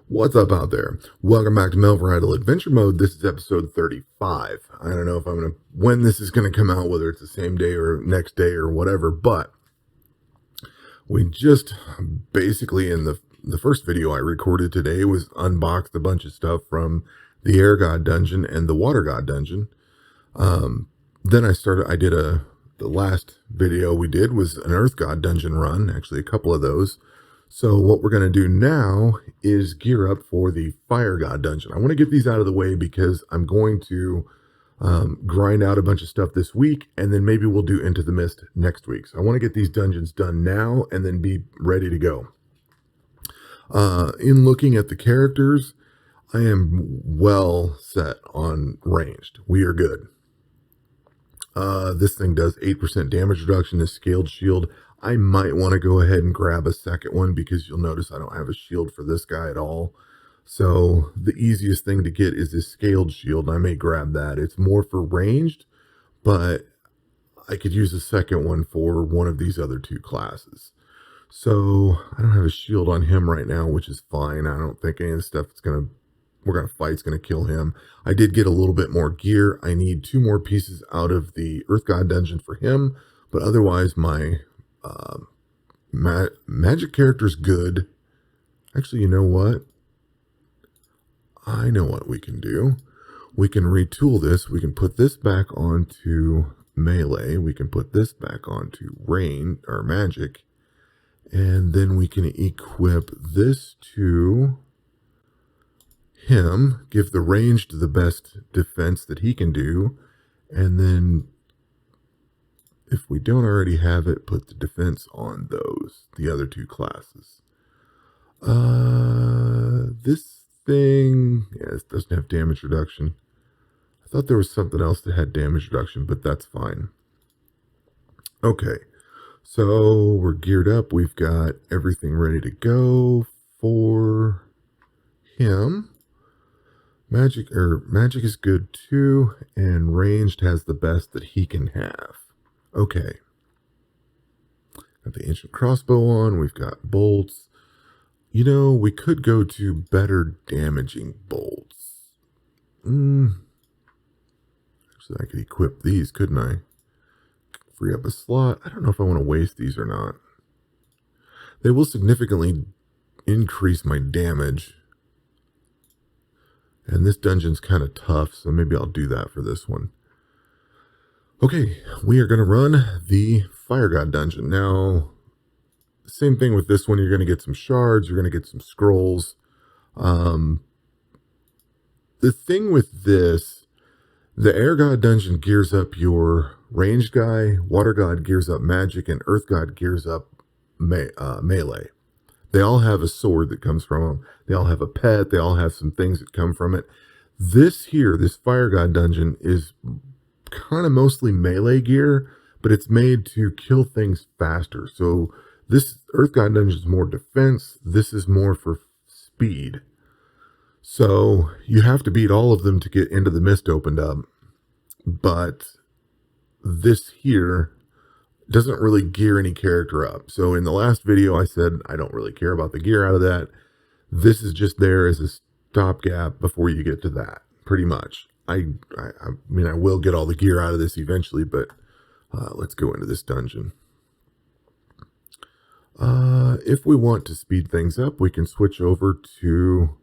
What's up out there? Welcome back to Melvor Idle Adventure Mode. This is episode 35. I don't know if when this is going to come out, whether it's the same day or next day or whatever, but we just basically in the first video I recorded today was unboxed a bunch of stuff from the Air God dungeon and the Water God dungeon. Then the last video we did was an Earth God dungeon run, actually a couple of those. So what we're going to do now is gear up for the Fire God dungeon. I want to get these out of the way because I'm going to grind out a bunch of stuff this week, and then maybe we'll do Into the Mist next week. So I want to get these dungeons done now and then be ready to go. In looking at the characters, I am well set on ranged. We are good. This thing does 8% damage reduction, this scaled shield. I might want to go ahead and grab a second one because you'll notice I don't have a shield for this guy at all. So the easiest thing to get is this scaled shield. I may grab that. It's more for ranged, but I could use a second one for one of these other two classes. So I don't have a shield on him right now, which is fine. I don't think any of the stuff we're going to fight is going to kill him. I did get a little bit more gear. I need 2 more pieces out of the Earth God dungeon for him, but otherwise my magic character's good. Actually, you know what? I know what we can do. We can retool this. We can put this back onto melee. We can put this back onto rain or magic. And then we can equip this to him, give the range to the best defense that he can do, and then if we don't already have it, put the defense on the other 2 classes. This thing, it doesn't have damage reduction. I thought there was something else that had damage reduction, but that's fine. Okay, so we're geared up. We've got everything ready to go for him. Magic is good too, and ranged has the best that he can have. Okay. Got the ancient crossbow on. We've got bolts. You know, we could go to better damaging bolts. Actually, I could equip these, couldn't I? Free up a slot. I don't know if I want to waste these or not. They will significantly increase my damage. And this dungeon's kind of tough, so maybe I'll do that for this one. Okay, we are going to run the Fire God dungeon. Now, same thing with this one. You're going to get some shards. You're going to get some scrolls. The thing with this, the Air God dungeon gears up your ranged guy, Water God gears up magic, and Earth God gears up melee. They all have a sword that comes from them. They all have a pet. They all have some things that come from it. This Fire God dungeon is kind of mostly melee gear, but it's made to kill things faster. So this Earth God dungeon is more defense. This is more for speed. So you have to beat all of them to get Into the Mist opened up. But this here doesn't really gear any character up. So in the last video, I said I don't really care about the gear out of that. This is just there as a stopgap before you get to that, pretty much. I mean, I will get all the gear out of this eventually, but let's go into this dungeon. If we want to speed things up, we can switch over to,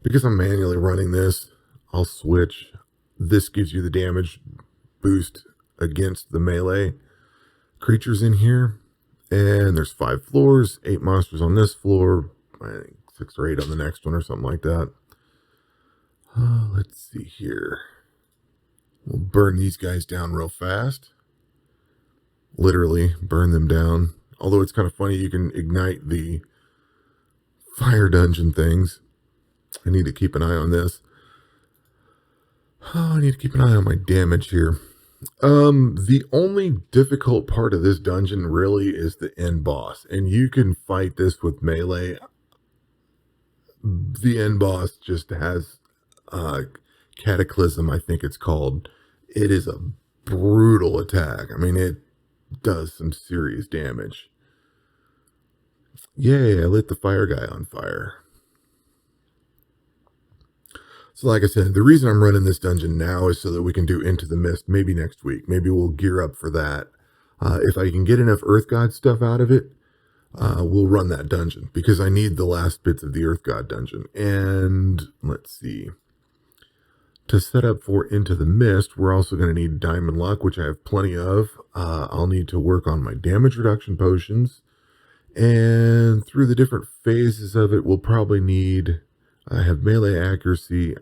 because I'm manually running this, I'll switch. This gives you the damage boost against the melee creatures in here. And there's 5 floors, 8 monsters on this floor, I think 6 or 8 on the next one or something like that. Let's see here. We'll burn these guys down real fast. Literally burn them down. Although it's kind of funny, you can ignite the fire dungeon things. I need to keep an eye on this. I need to keep an eye on my damage here. The only difficult part of this dungeon really is the end boss. And you can fight this with melee. The end boss just has Cataclysm, I think it's called. It is a brutal attack. I mean, it does some serious damage. Yay, I lit the fire guy on fire. So like I said, the reason I'm running this dungeon now is so that we can do Into the Mist maybe next week. Maybe we'll gear up for that. If I can get enough Earth God stuff out of it, we'll run that dungeon because I need the last bits of the Earth God dungeon. And let's see. To set up for Into the Mist, we're also going to need Diamond Luck, which I have plenty of. I'll need to work on my damage reduction potions. And through the different phases of it, we'll probably need... I have melee accuracy,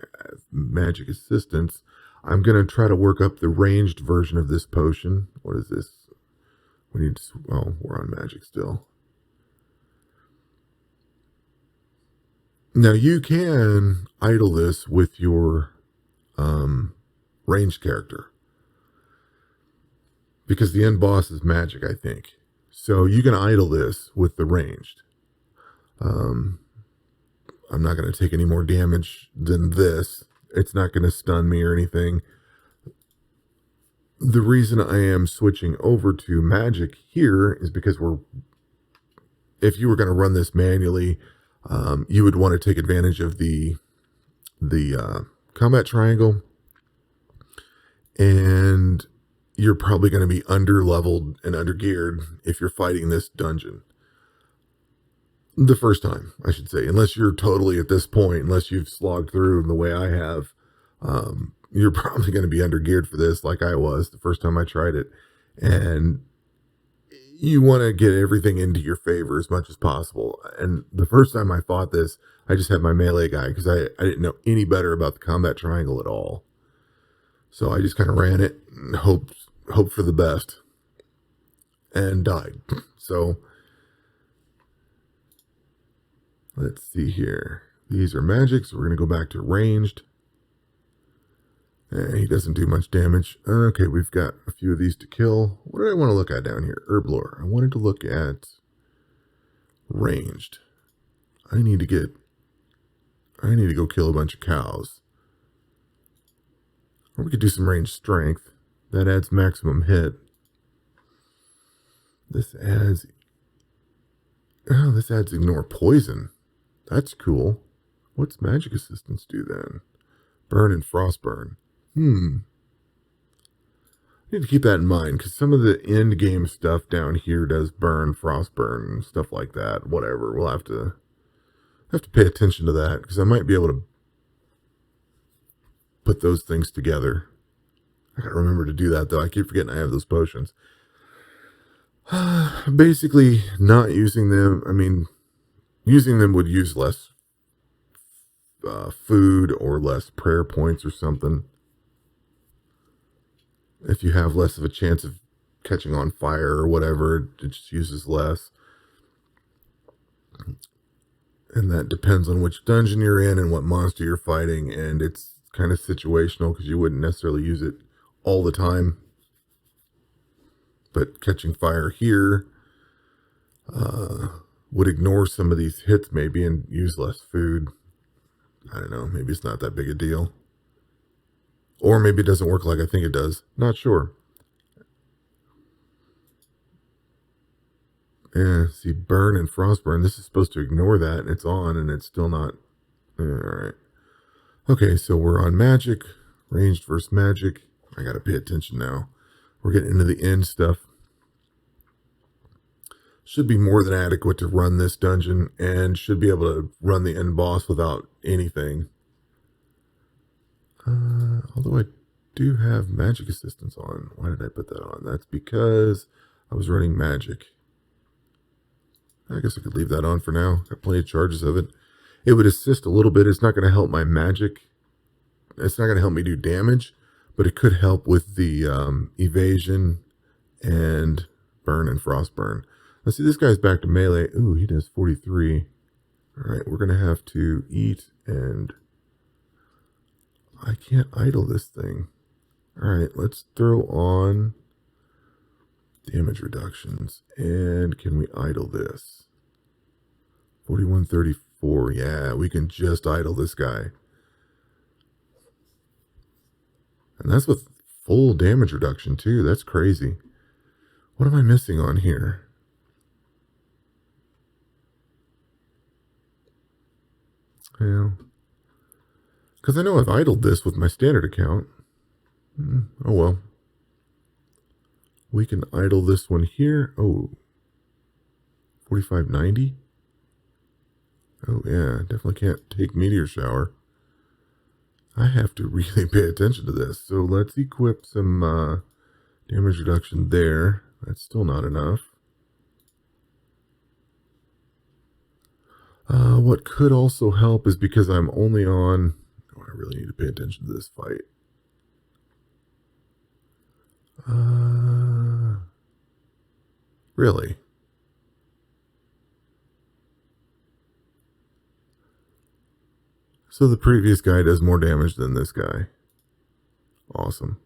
magic assistance. I'm going to try to work up the ranged version of this potion. What is this? We need to... Well, we're on magic still. Now, you can idle this with your ranged character. Because the end boss is magic, I think. So you can idle this with the ranged. I'm not going to take any more damage than this. It's not going to stun me or anything. The reason I am switching over to magic here is because if you were going to run this manually, you would want to take advantage of the combat triangle, and you're probably going to be under leveled and under geared if you're fighting this dungeon. The first time, I should say, unless you're totally at this point, unless you've slogged through the way I have, you're probably going to be under geared for this, like I was the first time I tried it. And you want to get everything into your favor as much as possible. And the first time I fought this, I just had my melee guy because I didn't know any better about the combat triangle at all. So I just kind of ran it and hoped for the best and died. So let's see here. These are magic, so we're going to go back to ranged. He doesn't do much damage. Okay, we've got a few of these to kill. What do I want to look at down here? Herb lore. I wanted to look at ranged. I need to go kill a bunch of cows. Or we could do some ranged strength. That adds maximum hit. This adds ignore poison. That's cool. What's magic assistance do then? Burn and frostburn. I need to keep that in mind because some of the end game stuff down here does burn, frostburn, and stuff like that. Whatever. We'll have to pay attention to that because I might be able to put those things together. I gotta remember to do that though. I keep forgetting I have those potions. Basically, not using them. I mean, using them would use less food or less prayer points or something. If you have less of a chance of catching on fire or whatever, it just uses less. And that depends on which dungeon you're in and what monster you're fighting. And it's kind of situational because you wouldn't necessarily use it all the time. But catching fire here would ignore some of these hits maybe and use less food. I don't know. Maybe it's not that big a deal. Or maybe it doesn't work like I think it does. Not sure. Yeah, see, burn and frostburn. This is supposed to ignore that, and it's on, and it's still not. All right. Okay, so we're on magic. Ranged versus magic. I got to pay attention now. We're getting into the end stuff. Should be more than adequate to run this dungeon, and should be able to run the end boss without anything. Although I do have magic assistance on. Why did I put that on? That's because I was running magic. I guess I could leave that on for now. Got plenty of charges of it. It would assist a little bit. It's not going to help my magic. It's not going to help me do damage, but it could help with the evasion and burn and frostburn. Let's see, this guy's back to melee. Ooh, he does 43. All right, we're going to have to eat, and I can't idle this thing. All right, let's throw on damage reductions. And can we idle this? 4134. Yeah, we can just idle this guy. And that's with full damage reduction too. That's crazy. What am I missing on here? Well, Because I know I've idled this with my standard account. Oh well. We can idle this one here. Oh, 4590. Oh yeah, definitely can't take meteor shower. I have to really pay attention to this. So let's equip some damage reduction there. That's still not enough. What could also help is because I'm only on... Oh, I really need to pay attention to this fight. Really? So the previous guy does more damage than this guy. Awesome.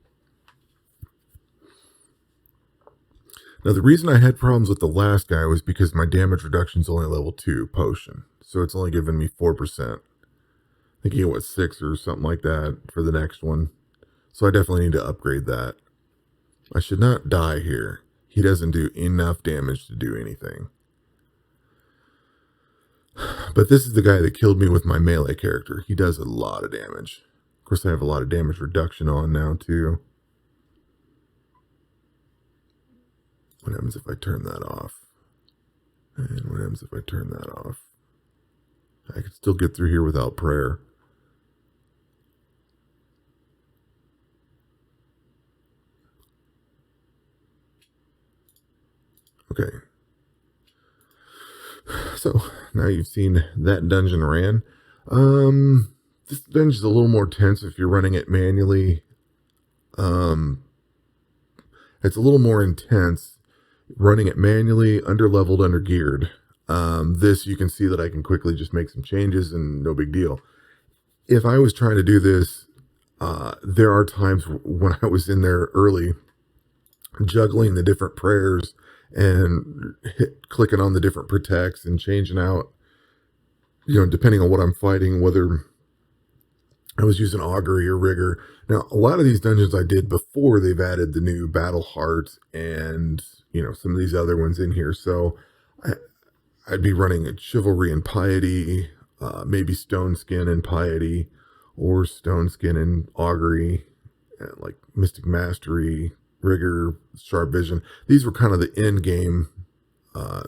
Now, the reason I had problems with the last guy was because my damage reduction is only level 2 potion. So it's only giving me 4%. I think you get, what, 6 or something like that for the next one. So I definitely need to upgrade that. I should not die here. He doesn't do enough damage to do anything. But this is the guy that killed me with my melee character. He does a lot of damage. Of course, I have a lot of damage reduction on now, too. What happens if I turn that off? And what happens if I turn that off? I can still get through here without prayer. Okay. So, now you've seen that dungeon ran. This dungeon's a little more tense if you're running it manually. It's a little more intense running it manually, under-leveled, under-geared. This, you can see that I can quickly just make some changes and no big deal. If I was trying to do this, there are times when I was in there early, juggling the different prayers and clicking on the different protects and changing out, depending on what I'm fighting, whether I was using augury or rigor. Now, a lot of these dungeons I did before they've added the new battle heart and, some of these other ones in here. So I'd be running a chivalry and piety, maybe stone skin and piety, or stone skin and augury, like mystic mastery, rigor, sharp vision. These were kind of the end game,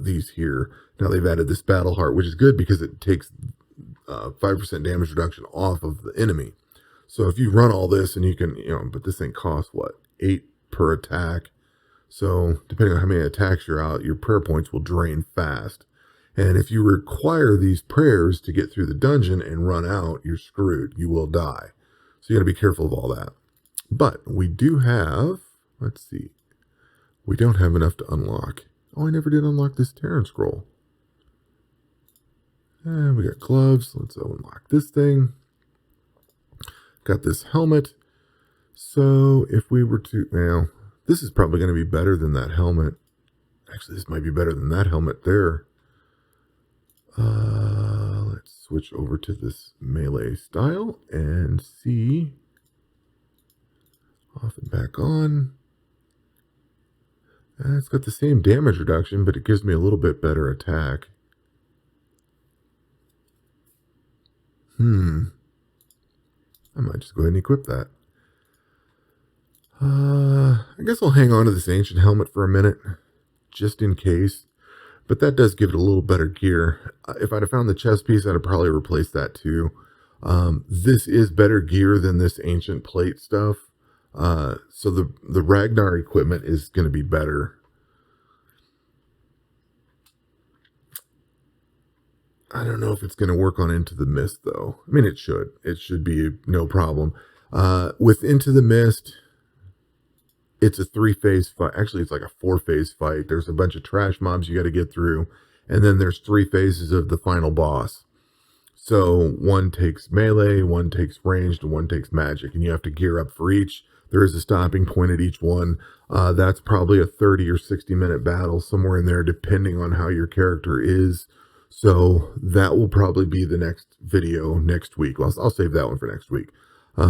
these here. Now they've added this battle heart, which is good because it takes 5% damage reduction off of the enemy. So if you run all this and you can, but this thing costs what? 8 per attack. So depending on how many attacks you're out, your prayer points will drain fast. And if you require these prayers to get through the dungeon and run out, you're screwed. You will die. So you got to be careful of all that. But we do have, let's see, we don't have enough to unlock. Oh, I never did unlock this Terran scroll. And we got gloves. Let's unlock this thing. Got this helmet. So if we were to, well, this is probably going to be better than that helmet. Actually, this might be better than that helmet there. Let's switch over to this melee style and see. Off and back on. It's got the same damage reduction, but it gives me a little bit better attack. I might just go ahead and equip that. I guess I'll hang on to this ancient helmet for a minute, just in case. But that does give it a little better gear. If I'd have found the chest piece, I'd have probably replaced that too. This is better gear than this ancient plate stuff. So the Ragnar equipment is going to be better. I don't know if it's going to work on Into the Mist, though. I mean, it should. It should be no problem. With Into the Mist, it's a 3-phase fight. Actually, it's like a 4-phase fight. There's a bunch of trash mobs you got to get through. And then there's 3 phases of the final boss. So one takes melee, one takes ranged, and one takes magic. And you have to gear up for each. There is a stopping point at each one. That's probably a 30 or 60-minute battle, somewhere in there, depending on how your character is. So that will probably be the next video next week. Well, I'll save that one for next week. I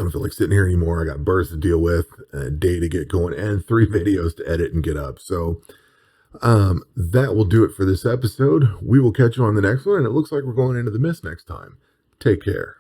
don't feel like sitting here anymore. I got birds to deal with, a day to get going, and 3 videos to edit and get up. So that will do it for this episode. We will catch you on the next one, and it looks like we're going into the mist next time. Take care.